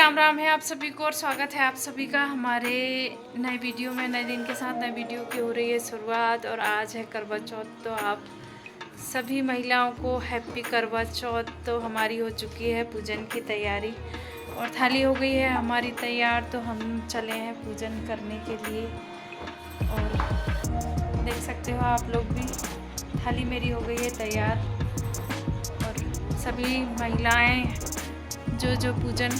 राम राम है आप सभी को और स्वागत है आप सभी का हमारे नए वीडियो में। नए दिन के साथ नए वीडियो की हो रही है शुरुआत और आज है करवा चौथ। तो आप सभी महिलाओं को हैप्पी करवा चौथ। तो हमारी हो चुकी है पूजन की तैयारी और थाली हो गई है हमारी तैयार। तो हम चले हैं पूजन करने के लिए और देख सकते हो आप लोग भी थाली मेरी हो गई है तैयार। और सभी महिलाएं जो पूजन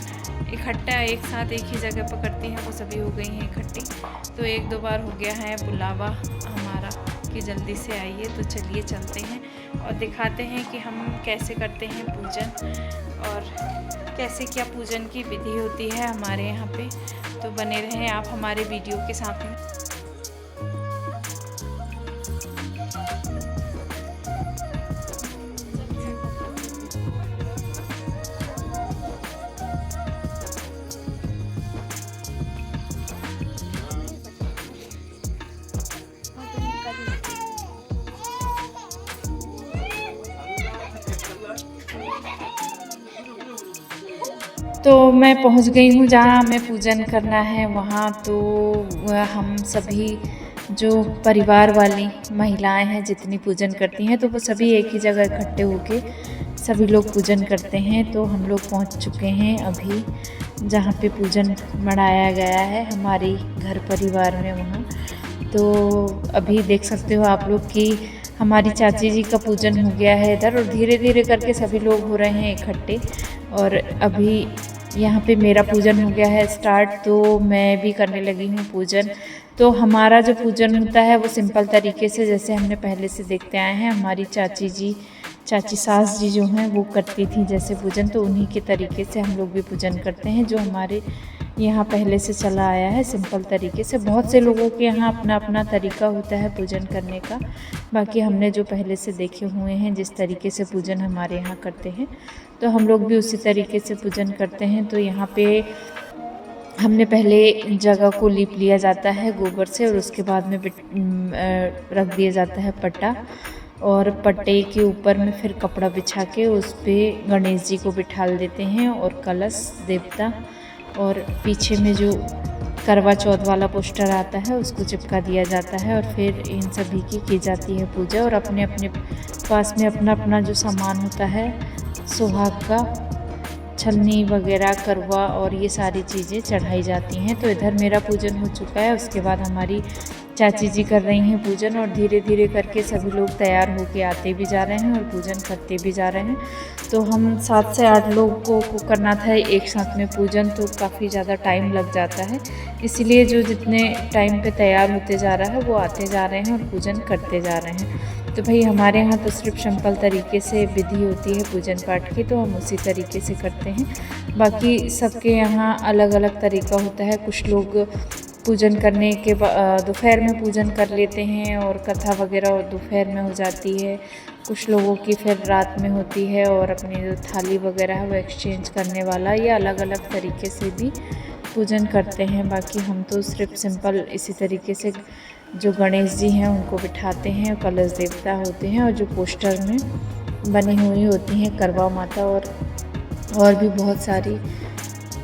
इकट्ठा एक साथ एक ही जगह पर करती हैं वो सभी हो गई हैं इकट्ठी। तो एक दो बार हो गया है बुलावा हमारा कि जल्दी से आइए। तो चलिए चलते हैं और दिखाते हैं कि हम कैसे करते हैं पूजन और कैसे क्या पूजन की विधि होती है हमारे यहाँ पे। तो बने रहें आप हमारे वीडियो के साथ में। तो मैं पहुंच गई हूँ जहाँ हमें पूजन करना है वहाँ। तो हम सभी जो परिवार वाली महिलाएं हैं जितनी पूजन करती हैं तो वो सभी एक ही जगह इकट्ठे होके सभी लोग पूजन करते हैं। तो हम लोग पहुँच चुके हैं अभी जहाँ पे पूजन मनाया गया है हमारी घर परिवार में वहाँ। तो अभी देख सकते हो आप लोग कि हमारी चाची जी का पूजन हो गया है इधर और धीरे धीरे करके सभी लोग हो रहे हैं इकट्ठे। और अभी यहाँ पे मेरा पूजन हो गया है स्टार्ट। तो मैं भी करने लगी हूँ पूजन। तो हमारा जो पूजन होता है वो सिंपल तरीके से जैसे हमने पहले से देखते आए हैं। हमारी चाची सास जी जो हैं वो करती थी जैसे पूजन, तो उन्हीं के तरीके से हम लोग भी पूजन करते हैं जो हमारे यहाँ पहले से चला आया है सिंपल तरीके से। बहुत से लोगों के यहाँ अपना अपना तरीका होता है पूजन करने का। बाकी हमने जो पहले से देखे हुए हैं जिस तरीके से पूजन हमारे यहाँ करते हैं तो हम लोग भी उसी तरीके से पूजन करते हैं। तो यहाँ पे हमने पहले जगह को लीप लिया जाता है गोबर से और उसके बाद में रख दिया जाता है पट्टा। और पट्टे के ऊपर में फिर कपड़ा बिछा के उस पर गणेश जी को बिठाल देते हैं और कलश देवता और पीछे में जो करवा चौथ वाला पोस्टर आता है उसको चिपका दिया जाता है। और फिर इन सभी की जाती है पूजा और अपने अपने पास में अपना अपना जो सामान होता है सुहाग का छलनी वगैरह करवा और ये सारी चीज़ें चढ़ाई जाती हैं। तो इधर मेरा पूजन हो चुका है। उसके बाद हमारी चाची जी कर रही हैं पूजन और धीरे धीरे करके सभी लोग तैयार होके आते भी जा रहे हैं और पूजन करते भी जा रहे हैं। तो हम 7 से 8 लोगों को करना था एक साथ में पूजन, तो काफ़ी ज़्यादा टाइम लग जाता है। इसीलिए जो जितने टाइम पे तैयार होते जा रहा है वो आते जा रहे हैं और पूजन करते जा रहे हैं। तो भाई हमारे यहाँ तो सिर्फ सिंपल तरीके से विधि होती है पूजन पाठ की, तो हम उसी तरीके से करते हैं। बाकी सबके यहाँ अलग अलग तरीका होता है। कुछ लोग पूजन करने के दोपहर में पूजन कर लेते हैं और कथा वगैरह दोपहर में हो जाती है। कुछ लोगों की फिर रात में होती है और अपनी जो थाली वगैरह है वो एक्सचेंज करने वाला, ये अलग अलग तरीके से भी पूजन करते हैं। बाकी हम तो सिर्फ सिंपल इसी तरीके से जो गणेश जी हैं उनको बिठाते हैं, कलश देवता होते हैं और जो पोस्टर में बनी हुई होती हैं करवा माता और भी बहुत सारी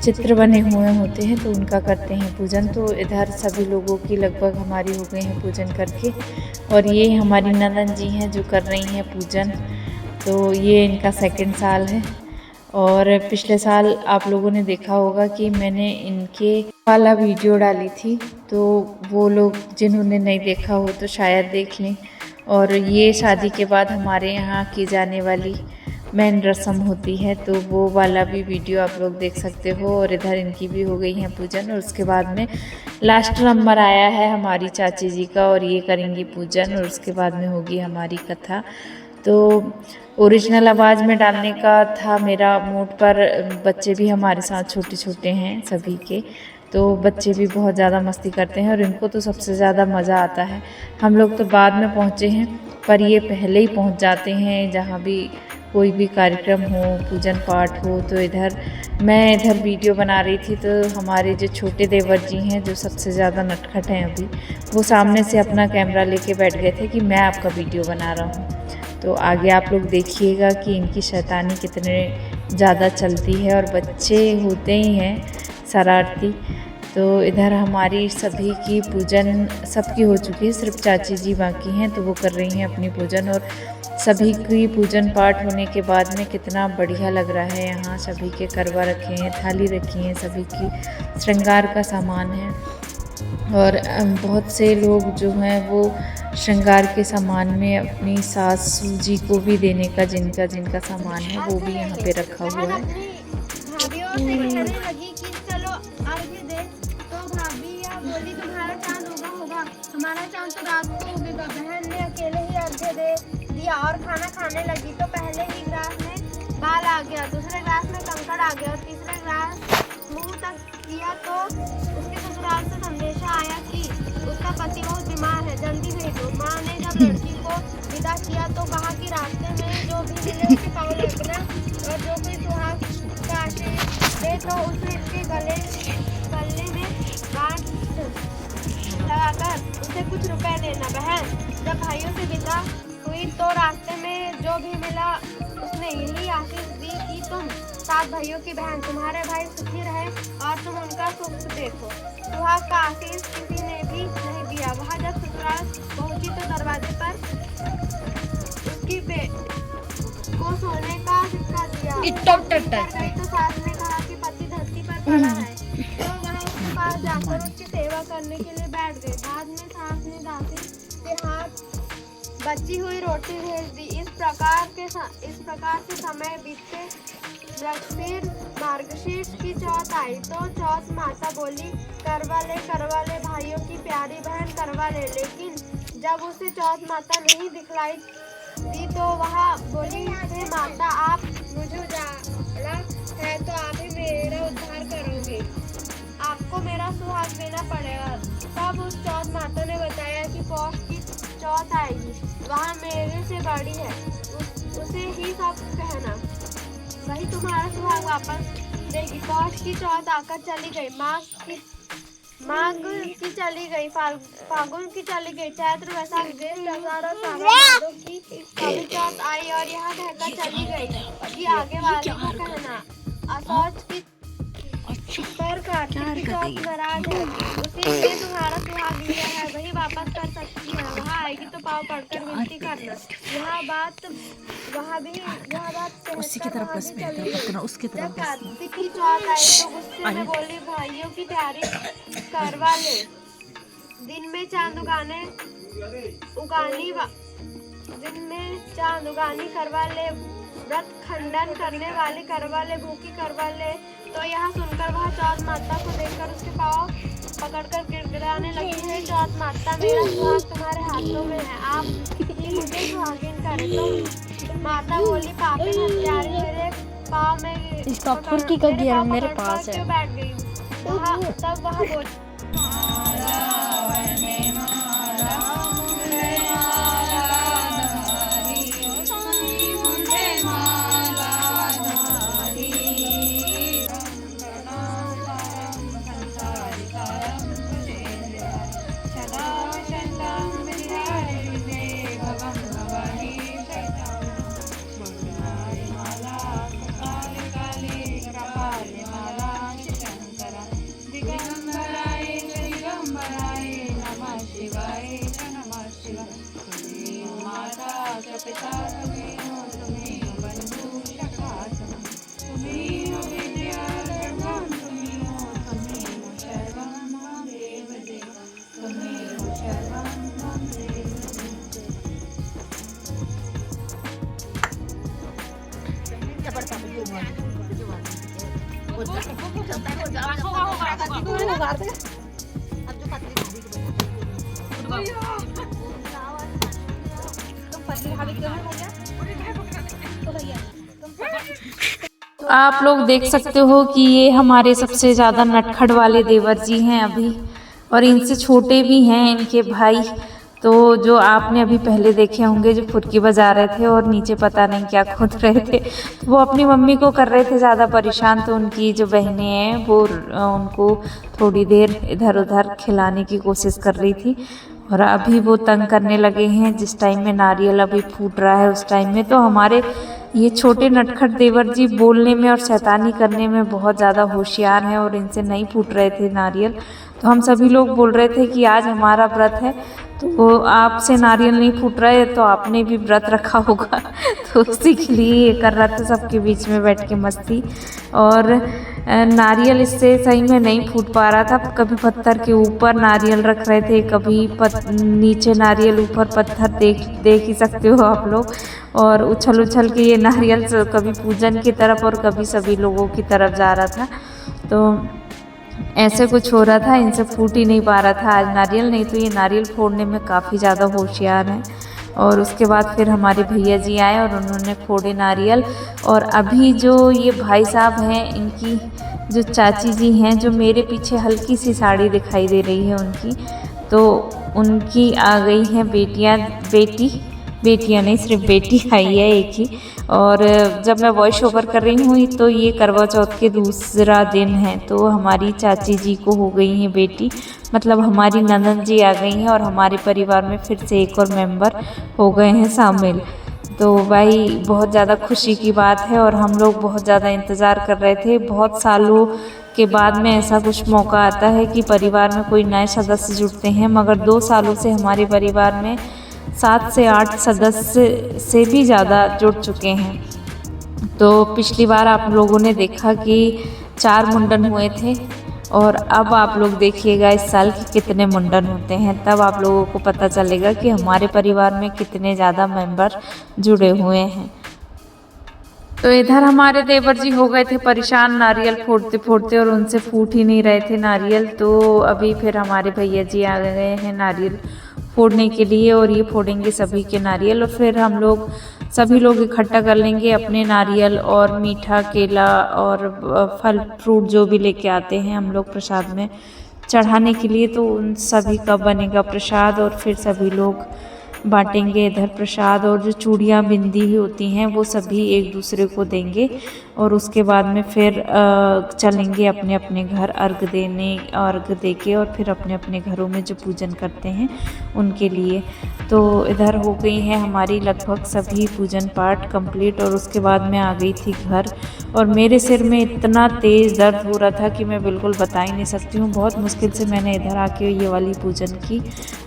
चित्र बने हुए होते हैं तो उनका करते हैं पूजन। तो इधर सभी लोगों की लगभग हमारी हो गई हैं पूजन करके। और ये हमारी ननद जी हैं जो कर रही हैं पूजन। तो ये इनका 2nd साल है। और पिछले साल आप लोगों ने देखा होगा कि मैंने इनके वाला वीडियो डाली थी, तो वो लोग जिन्होंने नहीं देखा हो तो शायद देख लें। और ये शादी के बाद हमारे यहाँ की जाने वाली मेन रस्म होती है, तो वो वाला भी वीडियो आप लोग देख सकते हो। और इधर इनकी भी हो गई है पूजन और उसके बाद में लास्ट नंबर आया है हमारी चाची जी का और ये करेंगी पूजन और उसके बाद में होगी हमारी कथा। तो ओरिजिनल आवाज़ में डालने का था मेरा मूड, पर बच्चे भी हमारे साथ छोटे छोटे हैं सभी के, तो बच्चे भी बहुत ज़्यादा मस्ती करते हैं और इनको तो सबसे ज़्यादा मज़ा आता है। हम लोग तो बाद में पहुँचे हैं पर ये पहले ही पहुँच जाते हैं जहाँ भी कोई भी कार्यक्रम हो, पूजन पाठ हो। तो मैं इधर वीडियो बना रही थी तो हमारे जो छोटे देवर जी हैं जो सबसे ज़्यादा नटखट हैं अभी, वो सामने से अपना कैमरा लेके बैठ गए थे कि मैं आपका वीडियो बना रहा हूँ। तो आगे आप लोग देखिएगा कि इनकी शैतानी कितने ज़्यादा चलती है और बच्चे होते ही हैं शरारती। तो इधर हमारी सभी की पूजन सबकी हो चुकी है, सिर्फ चाची जी बाकी हैं, तो वो कर रही हैं अपनी पूजन। और सभी की पूजन पाठ होने के बाद में कितना बढ़िया लग रहा है। यहाँ सभी के करवा रखे हैं, थाली रखी हैं, सभी की श्रृंगार का सामान है। और बहुत से लोग जो हैं वो श्रृंगार के सामान में अपनी सासू जी को भी देने का जिनका जिनका सामान है वो भी यहाँ पे रखा हुआ है। भाभीयों से कहने लगी कि चलो अर्घ्य दे, तो भाभी या बोली तुम्हारा चांद उगा होगा, हमारा चांद तो रात को उगेगा। बहन ने अकेले ही अर्घ्य दे दिया और खाना खाने लगी तो पहले ही ग्लास में बाल आ गया, दूसरे ग्लास में कंकड़ आ गया और तीसरे ग्लास मुंह तक किया तो उसके ससुराल से संदेशा आया कि उसका पति बहुत बीमार है, जल्दी भेजो। माँ ने जब लड़की को विदा किया तो कहा कि रास्ते में जो भी मिले उसके पाँव लगना और जो कोई सुहाग का आशीष दे तो उसे इसके गले में गांठ लगाकर उसे कुछ रुपए देना। बहन जब भाइयों से विदा हुई तो रास्ते में जो भी मिला उसने यही आशीष दी कि तुम 7 भाइयों की बहन, तुम्हारे भाई सुखी रहे और तुम उनका सुख देखो। सुहाग का आशीष किसी ने भी नहीं दिया। वह जब ससुराल पहुंची तो दरवाजे पर उसकी को सोने का सिक्का दिया। तो सास ने कहा कि पति धरती पर पड़ा है, तो वह उसके पास जाकर उसकी सेवा करने के लिए बैठ गई। बाद में सास ने दासी के हाथ बची हुई रोटी भेज दी। इस प्रकार से समय बीतते फिर मार्गशीर्ष की चौथ आई तो चौथ माता बोली करवा ले भाइयों की प्यारी बहन करवा ले। लेकिन जब उसे चौथ माता नहीं दिखलाई दी तो वह बोली हे माता, आप मुझे उजाला है तो आप ही मेरा उद्धार करोगे, आपको मेरा सुहाग देना पड़ेगा। तब उस चौथ माता ने बताया कि पौष की चौथ आएगी, वह मेरे से बड़ी है, उसे ही सब कहना, वही तुम्हारा सुहाग वापस देगी। पौष की चौथ आकर चली गई, माघ की चली गई, फागुन की चली गई, चैत्र वैशाख ज्येष्ठ आषाढ़ और सावन भादों की कभी चौथ आई और यहाँ कहकर चली गई कि आगे वाले को कहना। असौच की पर कार्तिक की चौथ नाराज है, उसी ने तुम्हारा सुहाग लिया है, वही वापस कर सकती है। वह आएगी तो पाँव पड़कर विनती करना। यह बात उसी की तरफ बस में करना, उसकी तरफ बस। कार्तिक की चौथ आई तो गुस्से में बोली भाइयों की तैयारी करवा ले, दिन में चांद उगानी करवा ले, व्रत खंडन करने वाली करवा ले, भूखी करवा ले। तो यह सुनकर वह चौथ माता को देखकर उसके पाँव पकड़कर गिड़गिड़ाने लगी है। चौथ माता, मेरा सुहाग तुम्हारे हाथों में है, आप ही मुझे सुहागिन करें। तो माता बोली पापी हत्यारी, मेरे पाँव में इसका फुर्की का गियर मेरे पास है। बैठ गई। तब वह बोली आप लोग देख सकते हो कि ये हमारे सबसे ज़्यादा नटखट वाले देवर जी हैं अभी, और इनसे छोटे भी हैं इनके भाई। तो जो आपने अभी पहले देखे होंगे जो फुटकी बजा रहे थे और नीचे पता नहीं क्या खोद रहे थे, तो वो अपनी मम्मी को कर रहे थे ज़्यादा परेशान। तो उनकी जो बहनें हैं वो उनको थोड़ी देर इधर उधर खिलाने की कोशिश कर रही थी, और अभी वो तंग करने लगे हैं। जिस टाइम में नारियल अभी फूट रहा है उस टाइम में तो हमारे ये छोटे नटखट देवर जी बोलने में और शैतानी करने में बहुत ज़्यादा होशियार हैं और इनसे नहीं फूट रहे थे नारियल। तो हम सभी लोग बोल रहे थे कि आज हमारा व्रत है तो आपसे नारियल नहीं फूट रहा है तो आपने भी व्रत रखा होगा। तो उसी के लिए ये कर रहा था सबके बीच में बैठ के मस्ती। और नारियल इससे सही में नहीं फूट पा रहा था, कभी पत्थर के ऊपर नारियल रख रहे थे, कभी नीचे नारियल, ऊपर पत्थर, देख ही सकते हो आप लोग। और उछल उछल के ये नारियल कभी पूजन की तरफ और कभी सभी लोगों की तरफ जा रहा था। तो ऐसे कुछ हो रहा था, इनसे फूट ही नहीं पा रहा था आज नारियल। नहीं तो ये नारियल फोड़ने में काफ़ी ज़्यादा होशियार हैं। और उसके बाद फिर हमारे भैया जी आए और उन्होंने फोड़े नारियल। और अभी जो ये भाई साहब हैं, इनकी जो चाची जी हैं, जो मेरे पीछे हल्की सी साड़ी दिखाई दे रही है उनकी, तो उनकी आ गई हैं बेटियाँ नहीं, सिर्फ बेटी आई है एक ही। और जब मैं वॉइस ओवर कर रही हूँ तो ये करवा चौथ के दूसरा दिन है, तो हमारी चाची जी को हो गई है बेटी, मतलब हमारी ननद जी आ गई हैं और हमारे परिवार में फिर से एक और मेंबर हो गए हैं शामिल। तो भाई बहुत ज़्यादा खुशी की बात है और हम लोग बहुत ज़्यादा इंतज़ार कर रहे थे। बहुत सालों के बाद में ऐसा कुछ मौका आता है कि परिवार में कोई नए सदस्य जुड़ते हैं, मगर 2 सालों से हमारे परिवार में 7 से 8 सदस्य से भी ज़्यादा जुड़ चुके हैं। तो पिछली बार आप लोगों ने देखा कि 4 मुंडन हुए थे और अब आप लोग देखिएगा इस साल कि कितने मुंडन होते हैं, तब आप लोगों को पता चलेगा कि हमारे परिवार में कितने ज़्यादा मेंबर जुड़े हुए हैं। तो इधर हमारे देवर जी हो गए थे परेशान नारियल फोड़ते फोड़ते और उनसे फूट ही नहीं रहे थे नारियल। तो अभी फिर हमारे भैया जी आ गए हैं नारियल फोड़ने के लिए और ये फोड़ेंगे सभी के नारियल। और फिर हम लोग सभी लोग इकट्ठा कर लेंगे अपने नारियल और मीठा केला और फल फ्रूट जो भी लेके आते हैं हम लोग प्रसाद में चढ़ाने के लिए, तो उन सभी का बनेगा प्रसाद और फिर सभी लोग बांटेंगे इधर प्रसाद। और जो चूड़ियाँ बिंदी ही होती हैं वो सभी एक दूसरे को देंगे और उसके बाद में फिर चलेंगे अपने अपने घर अर्घ दे के और फिर अपने अपने घरों में जो पूजन करते हैं उनके लिए। तो इधर हो गई हैं हमारी लगभग सभी पूजन पाठ कंप्लीट और उसके बाद मैं आ गई थी घर। और मेरे सिर में इतना तेज़ दर्द हो रहा था कि मैं बिल्कुल बता ही नहीं सकती हूँ। बहुत मुश्किल से मैंने इधर आके ये वाली पूजन की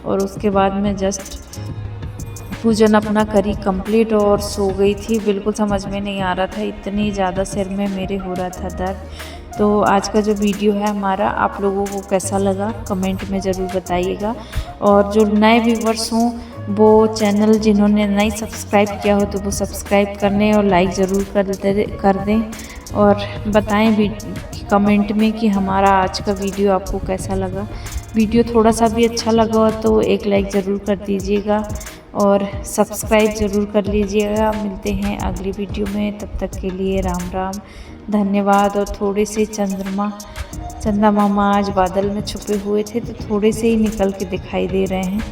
और उसके बाद मैं जस्ट पूजन अपना करी कंप्लीट और सो गई थी। बिल्कुल समझ में नहीं आ रहा था, इतनी ज़्यादा सिर में मेरे हो रहा था दर्द। तो आज का जो वीडियो है हमारा आप लोगों को कैसा लगा कमेंट में ज़रूर बताइएगा। और जो नए व्यूवर्स हों वो चैनल जिन्होंने नहीं सब्सक्राइब किया हो तो वो सब्सक्राइब करने और लाइक ज़रूर कर दें और बताएं कमेंट में कि हमारा आज का वीडियो आपको कैसा लगा। वीडियो थोड़ा सा भी अच्छा लगा तो एक लाइक ज़रूर कर दीजिएगा और सब्सक्राइब ज़रूर कर लीजिएगा। मिलते हैं अगली वीडियो में, तब तक के लिए राम राम, धन्यवाद। और थोड़े से चंदा मामा आज बादल में छुपे हुए थे तो थोड़े से ही निकल के दिखाई दे रहे हैं।